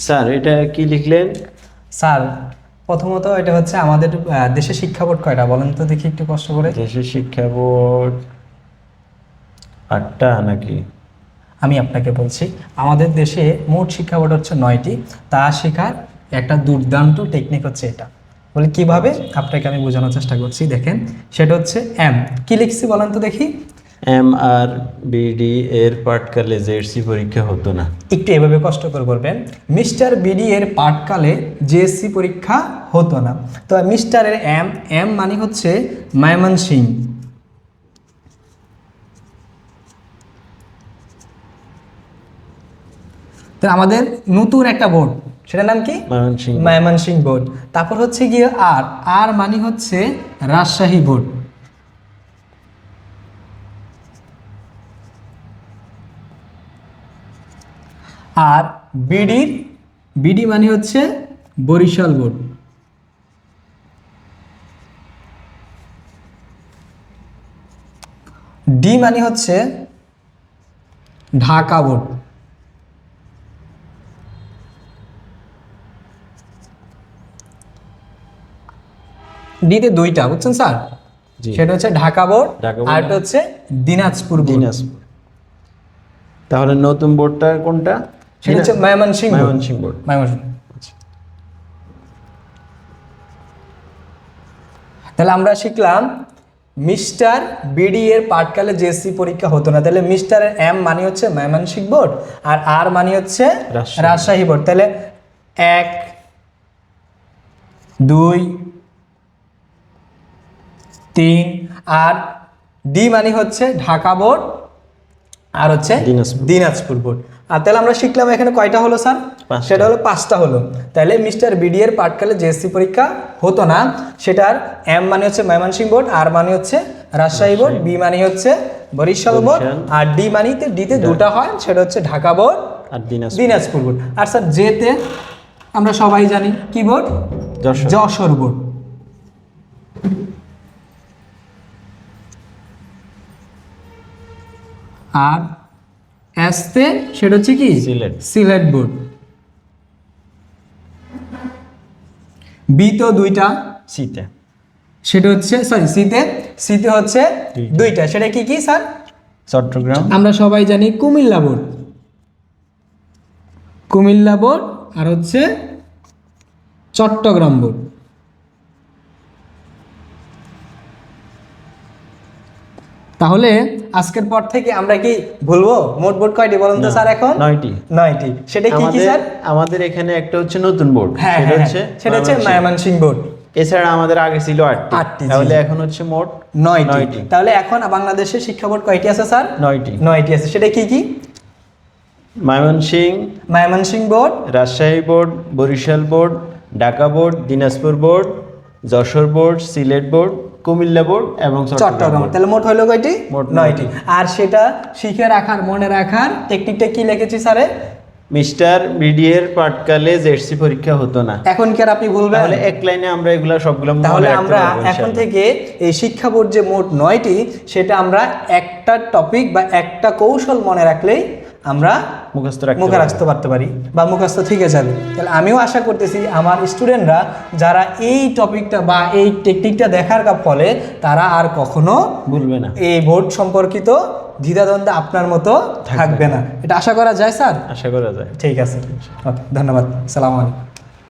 Sir এটা কি লিখলেন? স্যার প্রথমত এটা হচ্ছে আমাদের দেশে শিক্ষা বোর্ড কয়টা বলেন তো দেখি একটু কষ্ট করে। দেশের শিক্ষা বোর্ড 8টা নাকি? আমি আপনাকে বলছি, আমাদের দেশে মোট শিক্ষা বোর্ড হচ্ছে 9টি। তা শেখার একটা দুর্দান্ত টেকনিক হচ্ছে এটা। বলে কিভাবে আপনাকে আমি বোঝানোর চেষ্টা করছি, দেখেন সেটা হচ্ছে কি লিখছি বলেন তো দেখি। MRBD এর পাঠকালে জেএসসি পরীক্ষা হতো না। একটু এভাবে কষ্ট করে বলবেন, মিস্টার বিডি এর পাঠকালে জেএসসি পরীক্ষা হতো না। তো মিস্টারের এম মানে হচ্ছে ময়মনসিংহ। তো আমাদের নতুন একটা বোর্ড, সেটার নাম কি? ময়মনসিংহ বোর্ড। তারপর হচ্ছে গিয়ে আর মানে হচ্ছে রাজশাহী বোর্ড। আর বিডি মানে হচ্ছে বরিশাল বোর্ড। ডি মানে হচ্ছে ঢাকা বোর্ড। ডিতে 2টা, বুঝছেন স্যার? সেটা হচ্ছে ঢাকা বোর্ড আর এটা হচ্ছে দিনাজপুর বোর্ড। তাহলে নতুন বোর্ডটা কোনটা? সেটা হচ্ছে ময়মনসিংহ বোর্ড। তাহলে আমরা শিখলাম মিস্টার বিডি এর পাঠকালে জেএসসি পরীক্ষা হতো না। তাহলে মিস্টারের এম মানে হচ্ছে ময়মনসিংহ বোর্ড আর আর মানে হচ্ছে রাজশাহী বোর্ড। তাহলে 1 2 3 আর ডি মানে হচ্ছে ঢাকা বোর্ড আর হচ্ছে দিনাজপুর বোর্ড। আর তাহলে আমরা শিখলাম এখানে কয়টা হলো স্যার? সেটা হলো 5টা হলো। তাহলে মিস্টার বিডি এর পাঠকালে জেএসসি পরীক্ষা হতো না, সেটার এম মানে হচ্ছে ময়মনসিংহ বোর্ড, আর মানে হচ্ছে রাজশাহী বোর্ড, বি মানে হচ্ছে বরিশাল বোর্ড, আর ডি মানে ডিতে 2টা হয়, সেটা হচ্ছে ঢাকা বোর্ড আর দিনাজপুর বোর্ড। আর স্যার জেতে আমরা সবাই জানি কি বোর্ড? যশোর বোর্ড। আর এসতে সেটা হচ্ছে কি? সিলেট বোর্ড। বি তো 2টা, সিতে সেটা হচ্ছে সিতে হচ্ছে 2টা, সেটা কি কি স্যার? চট্টগ্রাম। আমরা সবাই জানি কুমিল্লা বোর্ড আর হচ্ছে চট্টগ্রাম বোর্ড। তাহলে আজকের পর থেকে আমরা কি বলবো মোট বোর্ড কয়টি বলেন তো স্যার? এখন 9টি। সেটা কি কি স্যার? আমাদের এখানে একটা হচ্ছে নতুন বোর্ড, সেটা হচ্ছে ময়মনসিংহ বোর্ড। এছাড়া আমাদের আগে ছিল 8টি। তাহলে এখন হচ্ছে মোট 9টি। তাহলে এখন বাংলাদেশের শিক্ষা বোর্ড কয়টি আছে স্যার? 9টি আছে। সেটা কি কি? Mymensingh board, Rajshahi board, Barisal board, Dhaka board, Dinajpur board, Jessore board, Sylhet board, Comilla board এবং চট্টগ্রাম। তাহলে মোট হলো কয়টি? 9টি। আর সেটা শিখে রাখার, মনে রাখার টেকনিকটা কি লিখেছি স্যারে? মিস্টার বিডি এর পাঠকালে জেএসসি পরীক্ষা হতো না। এখন কি আর আপনি ভুলবেন? তাহলে এক লাইনে আমরা এগুলা সবগুলো তাহলে আমরা এখন থেকে এই শিক্ষা বোর্ড যে মোট 9টি, সেটা আমরা একটা টপিক বা একটা কৌশল মনে রাখলেই আমরা মুখস্থ রাখতে পারতে পারি বা মুখস্থ থেকে যাবে। তাহলে আমিও আশা করতেছি আমার স্টুডেন্টরা যারা এই টপিকটা বা এই টেকনিকটা দেখার ফলে তারা আর কখনো ভুলবে না, এই বোর্ড সম্পর্কিত দ্বিধাদ্বন্দ্ব আপনার মতো থাকবে না। এটা আশা করা যায় স্যার? আশা করা যায়। ঠিক আছে, ওকে, ধন্যবাদ। আসসালামু আলাইকুম।